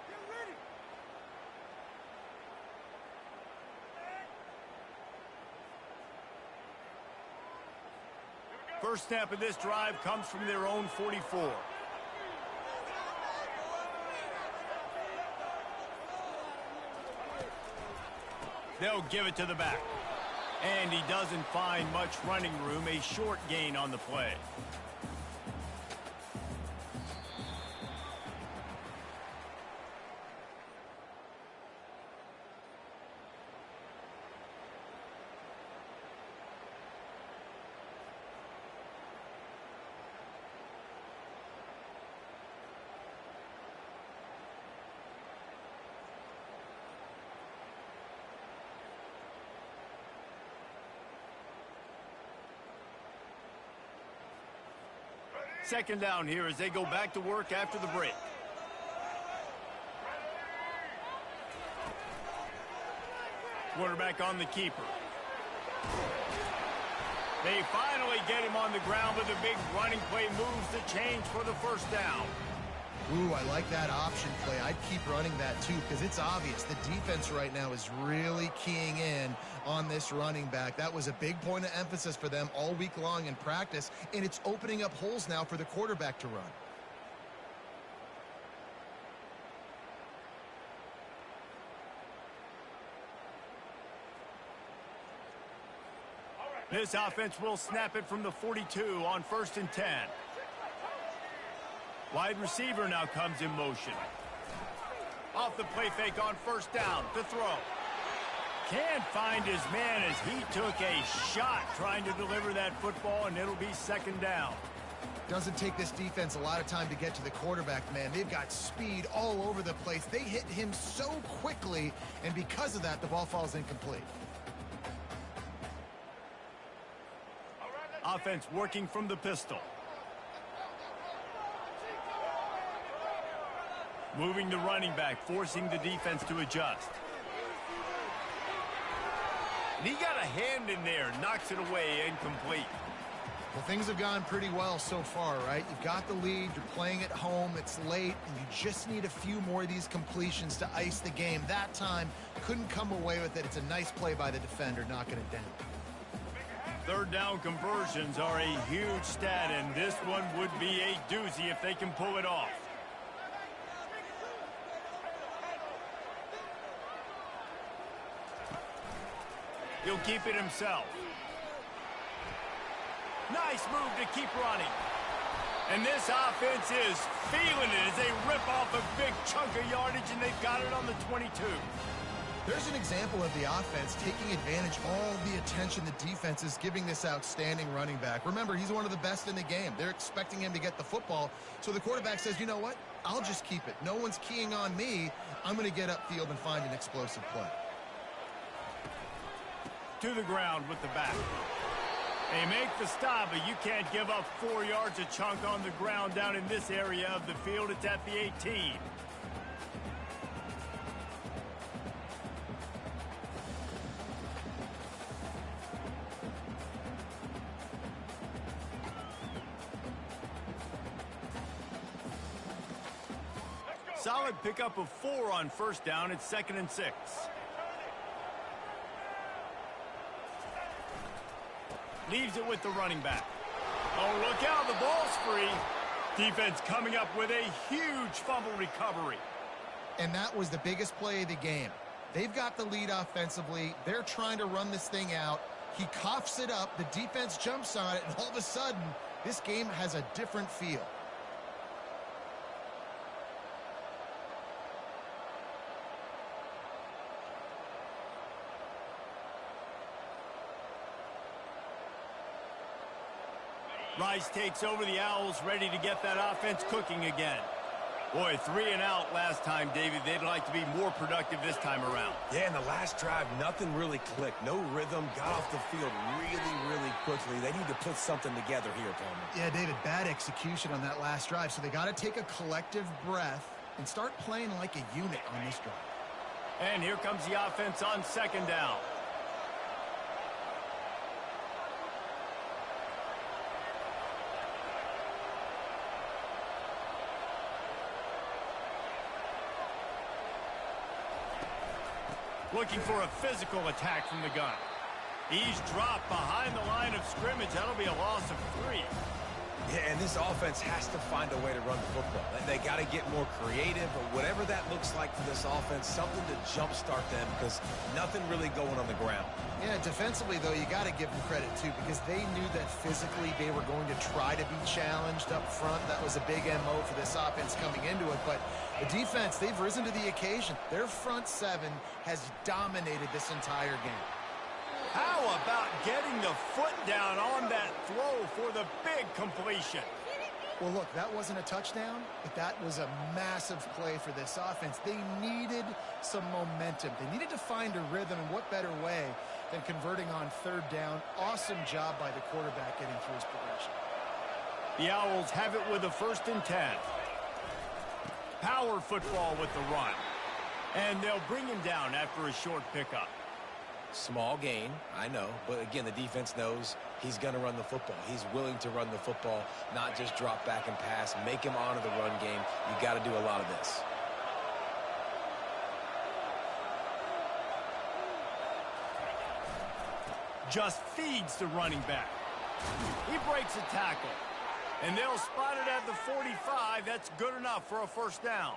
Get ready. First snap of this drive comes from their own 44. They'll give it to the back. And he doesn't find much running room. A short gain on the play. Second down here as they go back to work after the break. Quarterback on the keeper. They finally get him on the ground with a big running play moves the change for the first down. Ooh, I like that option play. I'd keep running that too because it's obvious the defense right now is really keying in on this running back. That was a big point of emphasis for them all week long in practice, and it's opening up holes now for the quarterback to run. This offense will snap it from the 42 on 1st and 10. Wide receiver now comes in motion. Off the play fake on 1st down to throw. Can't find his man as he took a shot trying to deliver that football, and it'll be 2nd down. Doesn't take this defense a lot of time to get to the quarterback, man. They've got speed all over the place. They hit him so quickly, and because of that, the ball falls incomplete. Offense working from the pistol. Moving the running back, forcing the defense to adjust. And he got a hand in there, knocks it away, incomplete. Well, things have gone pretty well so far, right? You've got the lead, you're playing at home, it's late, and you just need a few more of these completions to ice the game. That time, couldn't come away with it. It's a nice play by the defender, knocking it down. 3rd down conversions are a huge stat, and this one would be a doozy if they can pull it off. He'll keep it himself. Nice move to keep running. And this offense is feeling it as they rip off a big chunk of yardage, and they've got it on the 22. There's an example of the offense taking advantage of all the attention the defense is giving this outstanding running back. Remember, he's one of the best in the game. They're expecting him to get the football. So the quarterback says, you know what? I'll just keep it. No one's keying on me. I'm going to get upfield and find an explosive play. To the ground with the back. They make the stop, but you can't give up 4 yards a chunk on the ground down in this area of the field. It's at the 18. Solid pickup of 4 on 1st down. It's 2nd and 6. Leaves it with the running back. Oh, look out, the ball's free. Defense coming up with a huge fumble recovery. And that was the biggest play of the game. They've got the lead offensively. They're trying to run this thing out. He coughs it up, the defense jumps on it, and all of a sudden, this game has a different feel. Rice takes over the Owls, ready to get that offense cooking again. Boy, 3 and out last time, David. They'd like to be more productive this time around. Yeah, in the last drive, nothing really clicked. No rhythm, got off the field really quickly. They need to put something together here, Palmer. Yeah, David, bad execution on that last drive, so they got to take a collective breath and start playing like a unit on this drive. And here comes the offense on second down. Looking for a physical attack from the gun. He's dropped behind the line of scrimmage. That'll be a loss of 3. Yeah, and this offense has to find a way to run the football. They got to get more creative, or whatever that looks like for this offense, something to jumpstart them, because nothing really going on the ground. Yeah, defensively, though, you got to give them credit, too, because they knew that physically they were going to try to be challenged up front. That was a big MO for this offense coming into it, but the defense, they've risen to the occasion. Their front seven has dominated this entire game. How about getting the foot down on that throw for the big completion? Well, look, that wasn't a touchdown, but that was a massive play for this offense. They needed some momentum. They needed to find a rhythm, and what better way than converting on third down. Awesome job by the quarterback getting through his progression. The Owls have it with a 1st and 10. Power football with the run. And they'll bring him down after a short pickup. Small gain, I know, but again, the defense knows he's going to run the football. He's willing to run the football, not just drop back and pass, make him honor the run game. You got to do a lot of this. Just feeds the running back. He breaks a tackle. And they'll spot it at the 45. That's good enough for a 1st down.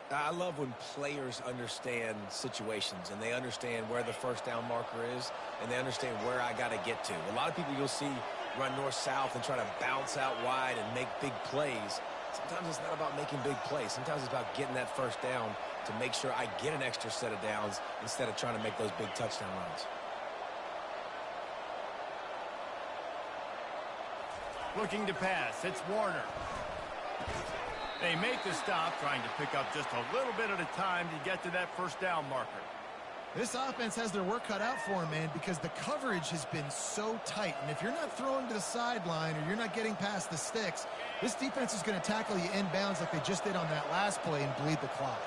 I love when players understand situations and they understand where the 1st down marker is and they understand where I got to get to. A lot of people you'll see run north-south and try to bounce out wide and make big plays. Sometimes it's not about making big plays. Sometimes it's about getting that 1st down to make sure I get an extra set of downs instead of trying to make those big touchdown runs. Looking to pass. It's Warner. They make the stop, trying to pick up just a little bit at a time to get to that 1st down marker. This offense has their work cut out for them, man, because the coverage has been so tight. And if you're not throwing to the sideline or you're not getting past the sticks, this defense is going to tackle you inbounds like they just did on that last play and bleed the clock.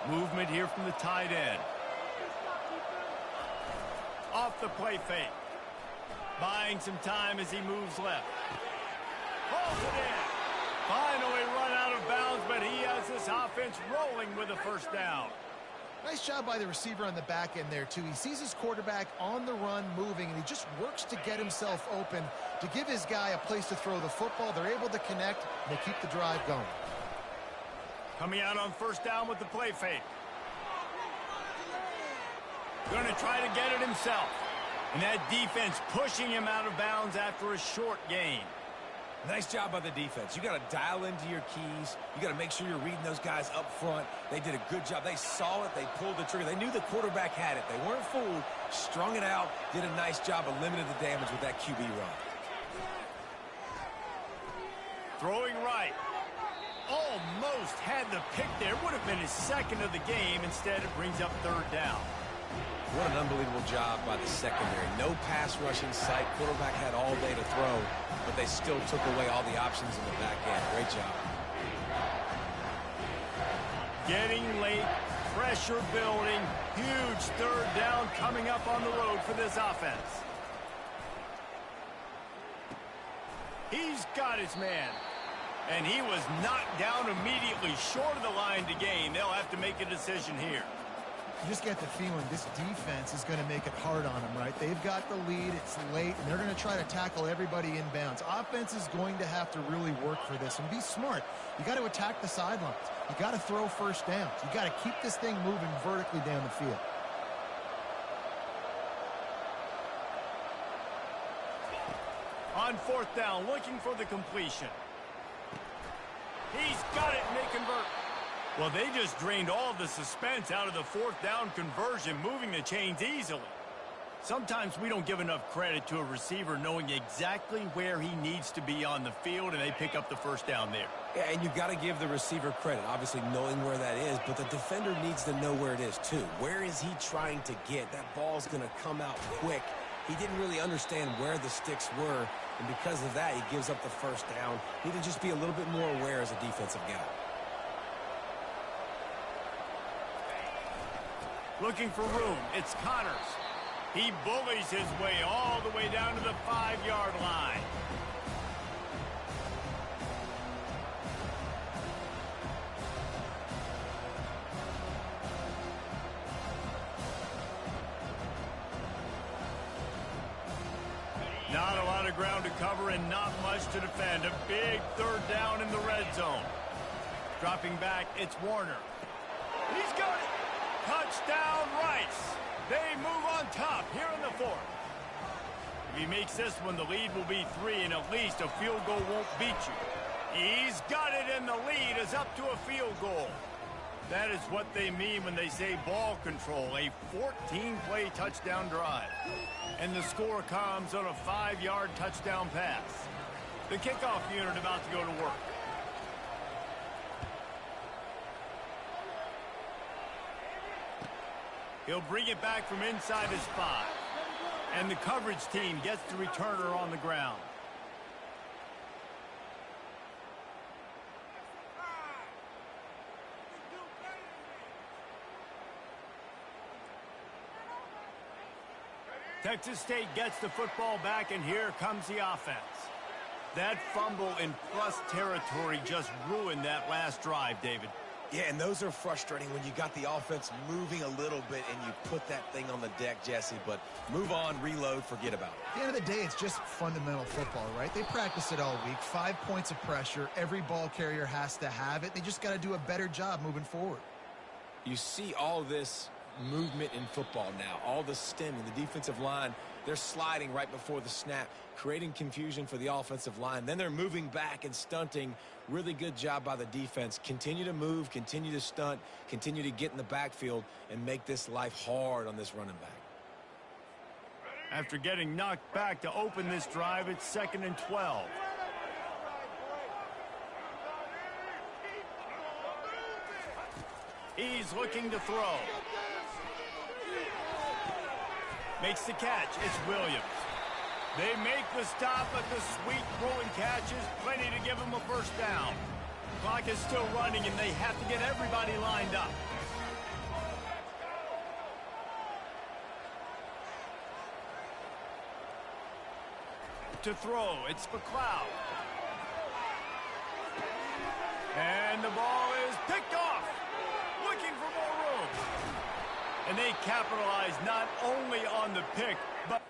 Movement here from the tight end. Off the play fake. Buying some time as he moves left. Pulls it in. Finally run out of bounds, but he has this offense rolling with a 1st down. Nice job by the receiver on the back end there, too. He sees his quarterback on the run moving, and he just works to get himself open to give his guy a place to throw the football. They're able to connect, and they keep the drive going. Coming out on 1st down with the play fake. Going to try to get it himself. And that defense pushing him out of bounds after a short gain. Nice job by the defense. You got to dial into your keys. You got to make sure you're reading those guys up front. They did a good job. They saw it. They pulled the trigger. They knew the quarterback had it. They weren't fooled. Strung it out. Did a nice job of limiting the damage with that QB run. Throwing right. Almost had the pick there. Would have been his 2nd of the game. Instead, it brings up 3rd down. What an unbelievable job by the secondary. No pass rush in sight. Quarterback had all day to throw, but they still took away all the options in the back end. Great job. Getting late, pressure building, huge 3rd down coming up on the road for this offense. He's got his man, and he was knocked down immediately short of the line to gain. They'll have to make a decision here. You just get the feeling this defense is going to make it hard on them, right? They've got the lead. It's late, and they're going to try to tackle everybody inbounds. Offense is going to have to really work for this and be smart. You got to attack the sidelines. You got to throw 1st downs. You got to keep this thing moving vertically down the field. On fourth down, looking for the completion. He's got it, and they convert. Well, they just drained all the suspense out of the fourth down conversion, moving the chains easily. Sometimes we don't give enough credit to a receiver knowing exactly where he needs to be on the field, and they pick up the first down there. Yeah, and you've got to give the receiver credit, obviously knowing where that is, but the defender needs to know where it is too. Where is he trying to get? That ball's going to come out quick. He didn't really understand where the sticks were, and because of that, he gives up the first down. Need to just be a little bit more aware as a defensive guy. Looking for room, it's Connors. He bullies his way all the way down to the 5-yard line. Not a lot of ground to cover and not much to defend. A big third down in the red zone. Dropping back, it's Warner. He's got it. Touchdown, Rice. They move on top here in the fourth. If he makes this one, the lead will be 3, and at least a field goal won't beat you. He's got it, and the lead is up to a field goal. That is what they mean when they say ball control, a 14-play touchdown drive. And the score comes on a 5-yard touchdown pass. The kickoff unit about to go to work. He'll bring it back from inside his 5. And the coverage team gets the returner on the ground. Texas State gets the football back, and here comes the offense. That fumble in plus territory just ruined that last drive, David. Yeah, and those are frustrating when you got the offense moving a little bit and you put that thing on the deck, Jesse. But move on, reload, forget about it. At the end of the day, it's just fundamental football, right? They practice it all week. 5 points of pressure. Every ball carrier has to have it. They just got to do a better job moving forward. You see all this movement in football now, all the stemming, the defensive line, they're sliding right before the snap, creating confusion for the offensive line. Then they're moving back and stunting. Really good job by the defense. Continue to move, continue to stunt, continue to get in the backfield and make this life hard on this running back. After getting knocked back to open this drive, it's 2nd and 12. He's looking to throw. Makes the catch. It's Williams. They make the stop, but the sweet throwing catch is plenty to give them a first down. Clock is still running, and they have to get everybody lined up. To throw, it's McLeod. And the ball is picked off. Looking for more room. And they capitalize not only on the pick, but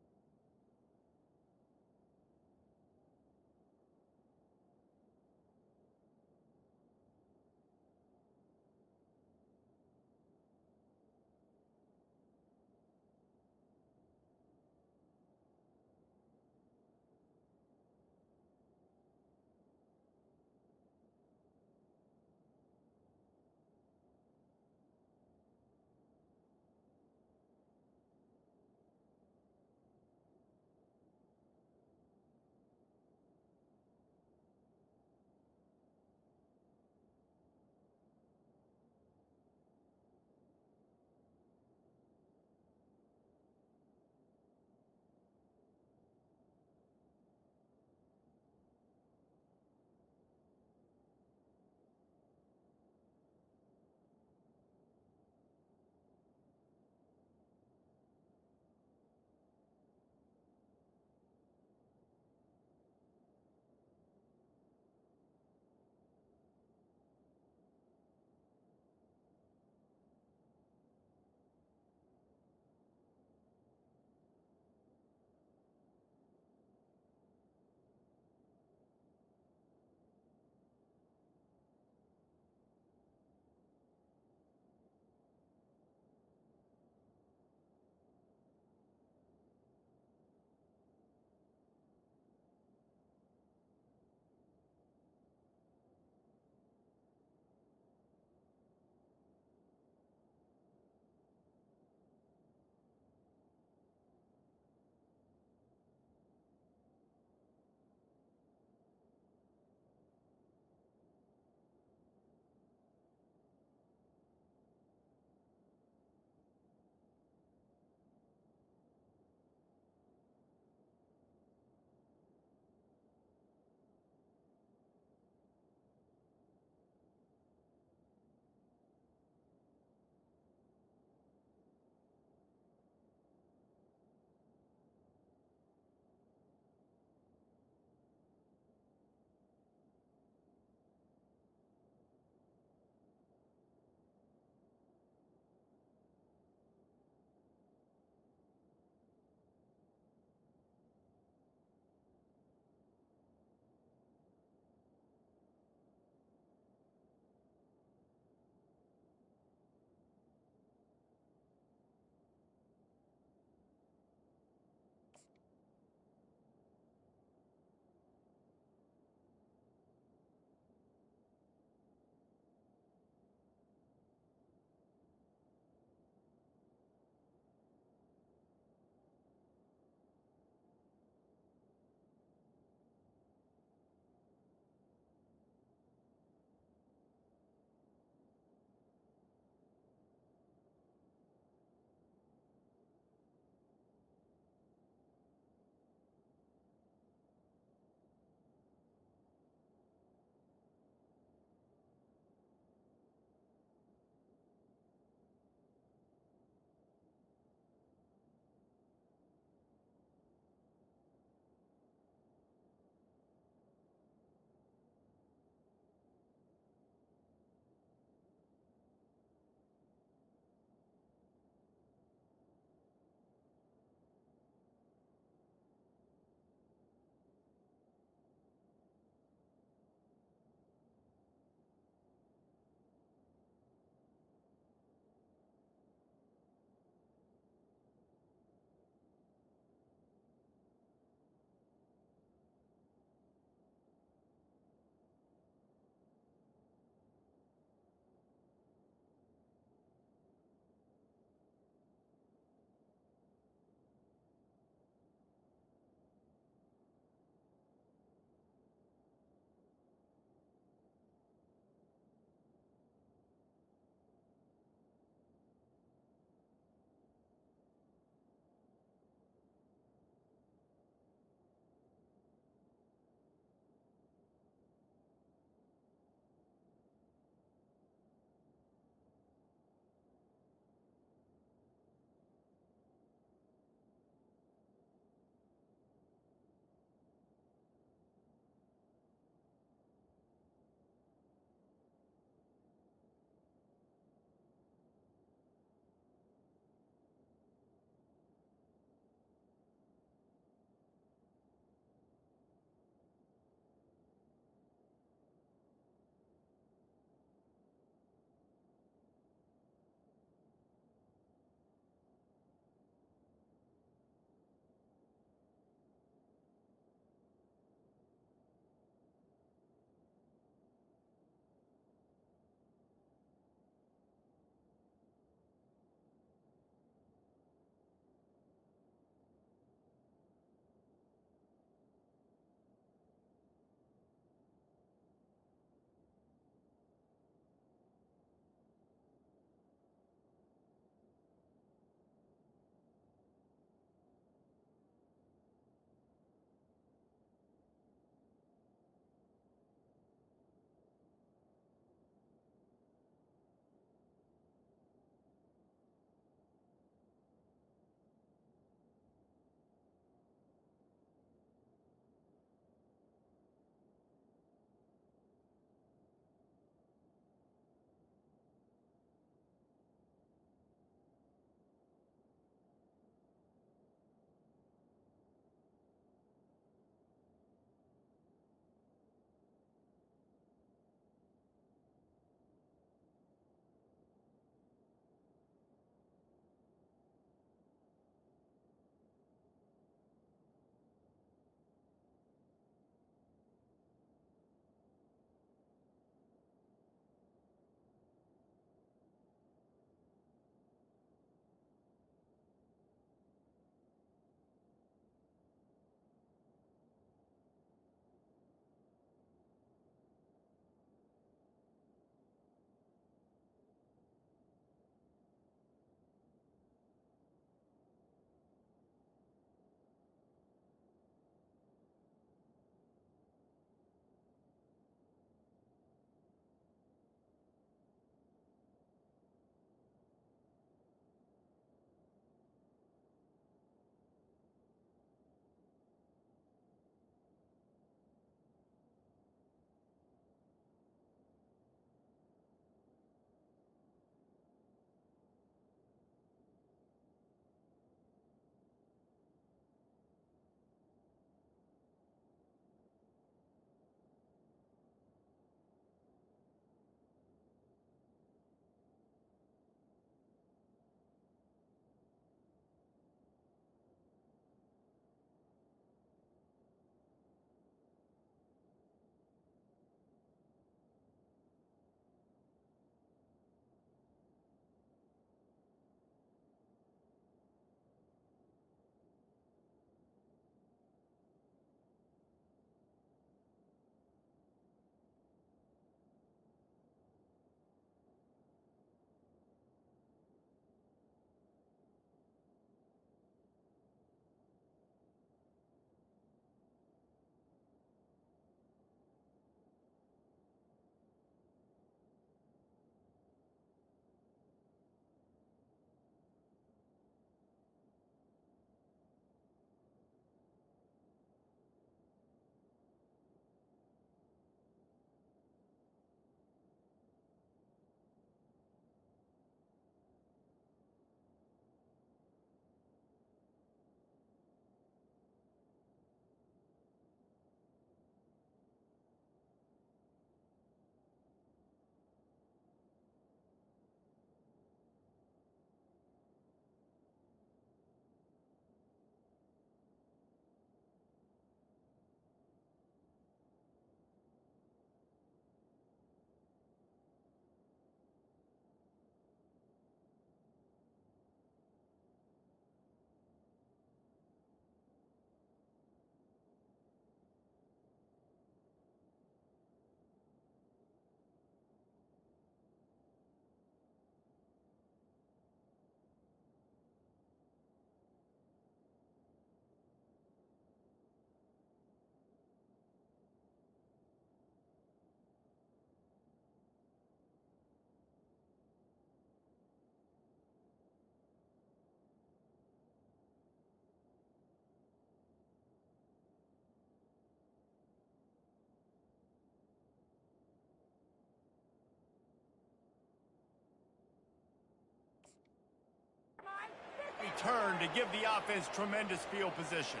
turn to give the offense tremendous field position.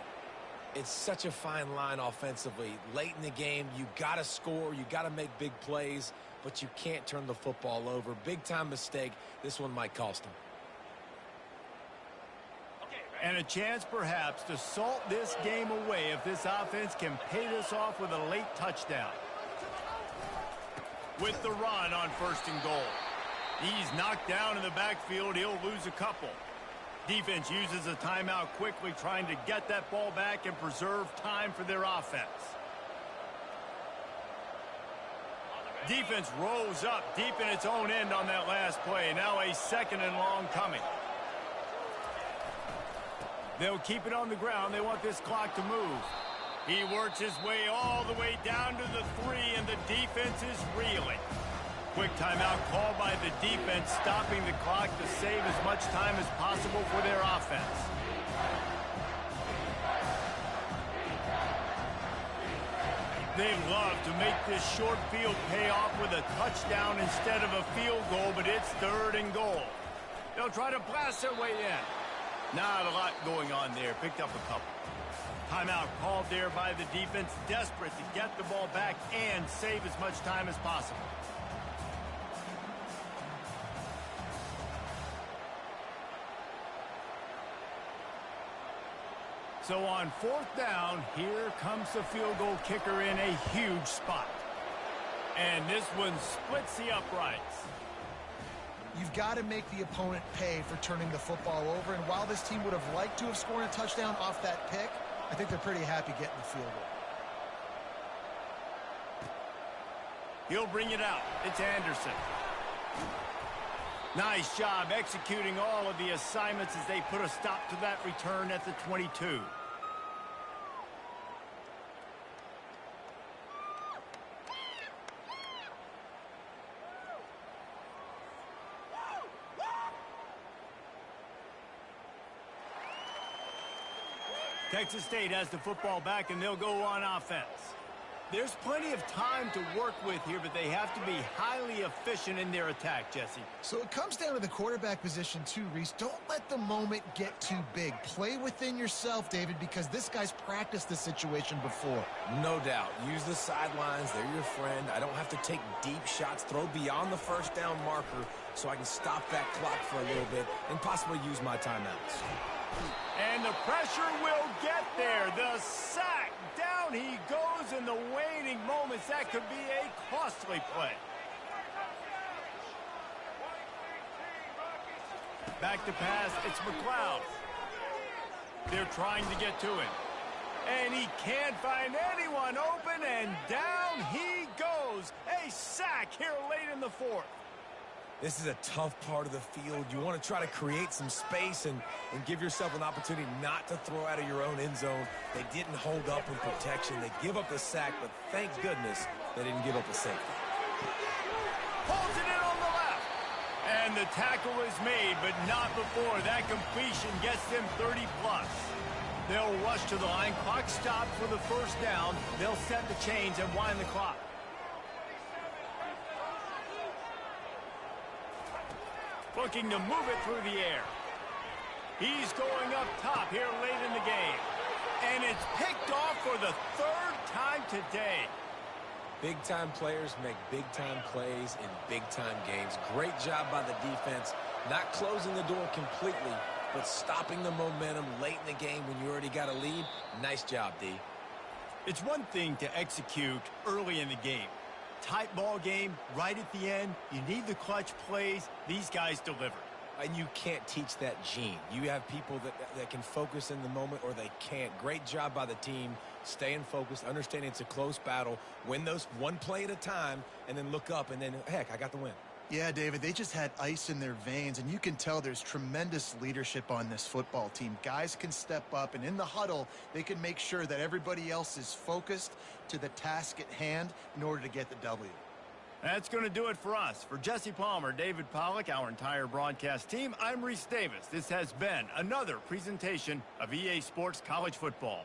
It's such a fine line offensively. Late in the game, you got to score, you got to make big plays, but you can't turn the football over. Big-time mistake. This one might cost him. And a chance, perhaps, to salt this game away if this offense can pay this off with a late touchdown. With the run on 1st and goal. He's knocked down in the backfield. He'll lose a couple. Defense uses a timeout quickly, trying to get that ball back and preserve time for their offense. Defense rolls up deep in its own end on that last play. Now a 2nd and long coming. They'll keep it on the ground. They want this clock to move. He works his way all the way down to the 3, and the defense is reeling. Quick timeout called by the defense, stopping the clock to save as much time as possible for their offense. They love to make this short field pay off with a touchdown instead of a field goal, but it's 3rd and goal. They'll try to blast their way in. Not a lot going on there. Picked up a couple. Timeout called there by the defense, desperate to get the ball back and save as much time as possible. So on 4th down, here comes the field goal kicker in a huge spot. And this one splits the uprights. You've got to make the opponent pay for turning the football over. And while this team would have liked to have scored a touchdown off that pick, I think they're pretty happy getting the field goal. He'll bring it out. It's Anderson. Nice job executing all of the assignments as they put a stop to that return at the 22. Texas State has the football back, and they'll go on offense. There's plenty of time to work with here, but they have to be highly efficient in their attack, Jesse. So it comes down to the quarterback position too, Reese. Don't let the moment get too big. Play within yourself, David, because this guy's practiced this situation before. No doubt. Use the sidelines. They're your friend. I don't have to take deep shots. Throw beyond the 1st down marker so I can stop that clock for a little bit and possibly use my timeouts. And the pressure will get there. The sack. Down he goes in the waning moments. That could be a costly play. Back to pass. It's McLeod. They're trying to get to him. And he can't find anyone open, and down he goes. A sack here late in the 4th. This is a tough part of the field. You want to try to create some space and give yourself an opportunity not to throw out of your own end zone. They didn't hold up in protection. They give up the sack, but thank goodness they didn't give up a safety. Pulls it in on the left. And the tackle is made, but not before. That completion gets them 30-plus. They'll rush to the line. Clock stopped for the 1st down. They'll set the chains and wind the clock. Looking to move it through the air. He's going up top here late in the game. And it's picked off for the 3rd time today. Big-time players make big-time plays in big-time games. Great job by the defense. Not closing the door completely, but stopping the momentum late in the game when you already got a lead. Nice job, D. It's one thing to execute early in the game. Tight ball game, right at the end. You need the clutch plays. These guys deliver. And you can't teach that gene. You have people that can focus in the moment or they can't. Great job by the team, staying focused, understanding it's a close battle, win those one play at a time, and then look up, and then, heck, I got the win. Yeah, David, they just had ice in their veins, and you can tell there's tremendous leadership on this football team. Guys can step up, and in the huddle, they can make sure that everybody else is focused to the task at hand in order to get the W. That's going to do it for us. For Jesse Palmer, David Pollack, our entire broadcast team, I'm Reese Davis. This has been another presentation of EA Sports College Football.